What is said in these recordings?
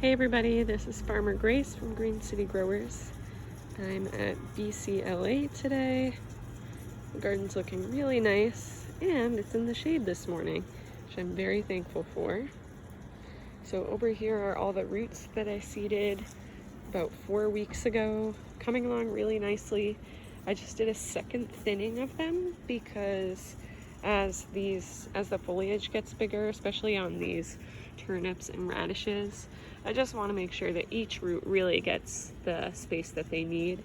Hey everybody, this is Farmer Grace from Green City Growers. I'm at BCLA today. The garden's looking really nice and it's in the shade this morning, which I'm very thankful for. So over here are all the roots that I seeded about 4 weeks ago, coming along really nicely. I just did a second thinning of them because as the foliage gets bigger, especially on these turnips and radishes, I just want to make sure that each root really gets the space that they need.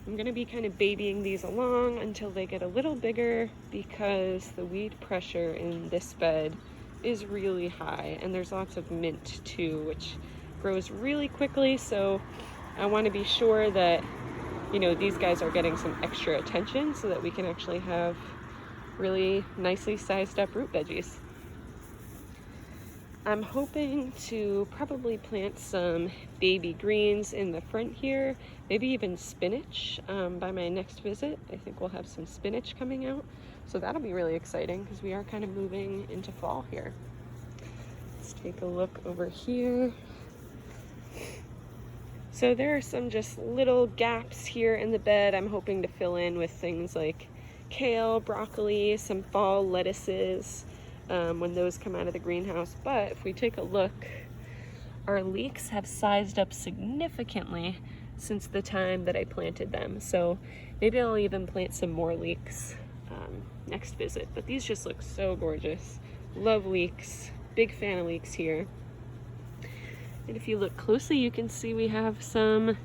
I'm going to be kind of babying these along until they get a little bigger because the weed pressure in this bed is really high, and there's lots of mint too, which grows really quickly, so I want to be sure that these guys are getting some extra attention so that we can actually have really nicely sized up root veggies. I'm hoping to probably plant some baby greens in the front here, maybe even spinach by my next visit. I think we'll have some spinach coming out, so that'll be really exciting because we are kind of moving into fall here. Let's take a look over here. So there are some just little gaps here in the bed I'm hoping to fill in with things like kale, broccoli, some fall lettuces when those come out of the greenhouse. But if we take a look, our leeks have sized up significantly since the time that I planted them. So maybe I'll even plant some more leeks next visit. But these just look so gorgeous. Love leeks, big fan of leeks here. And if you look closely, you can see we have some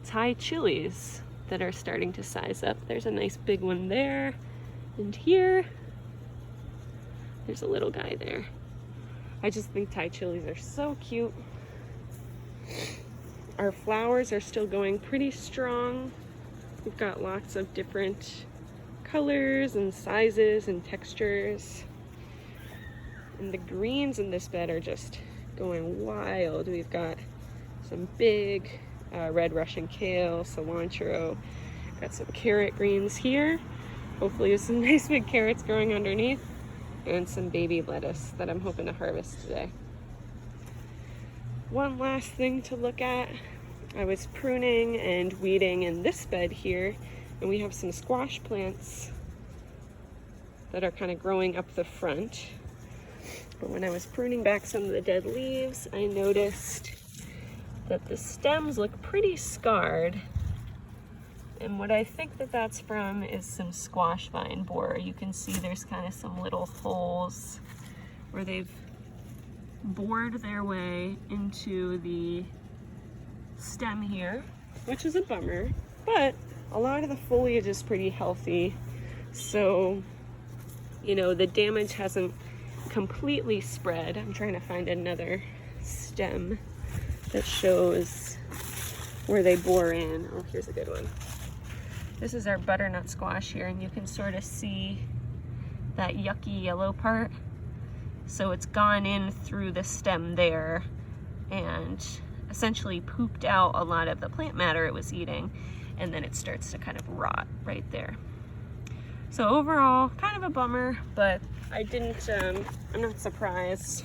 Thai chilies that are starting to size up. There's a nice big one there, and here, there's a little guy there. I just think Thai chilies are so cute. Our flowers are still going pretty strong. We've got lots of different colors and sizes and textures. And the greens in this bed are just going wild. We've got some big red Russian kale, cilantro, got some carrot greens here. Hopefully there's some nice big carrots growing underneath, and some baby lettuce that I'm hoping to harvest today. One last thing to look at, I was pruning and weeding in this bed here, and we have some squash plants that are kind of growing up the front. But when I was pruning back some of the dead leaves, I noticed that the stems look pretty scarred. And what I think that that's from is some squash vine borer. You can see there's kind of some little holes where they've bored their way into the stem here, which is a bummer, but a lot of the foliage is pretty healthy. So, the damage hasn't completely spread. I'm trying to find another stem that shows where they bore in. Oh, here's a good one. This is our butternut squash here, and you can sort of see that yucky yellow part. So it's gone in through the stem there and essentially pooped out a lot of the plant matter it was eating, and then it starts to kind of rot right there. So overall, kind of a bummer, but I'm not surprised.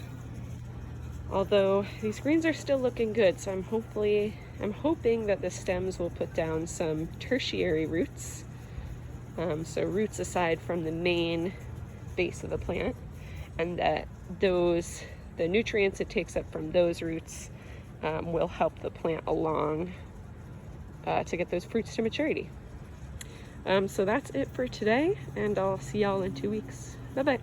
Although these greens are still looking good, so I'm hoping that the stems will put down some tertiary roots. So roots aside from the main base of the plant, and that the nutrients it takes up from those roots will help the plant along to get those fruits to maturity. So that's it for today, and I'll see y'all in 2 weeks. Bye-bye.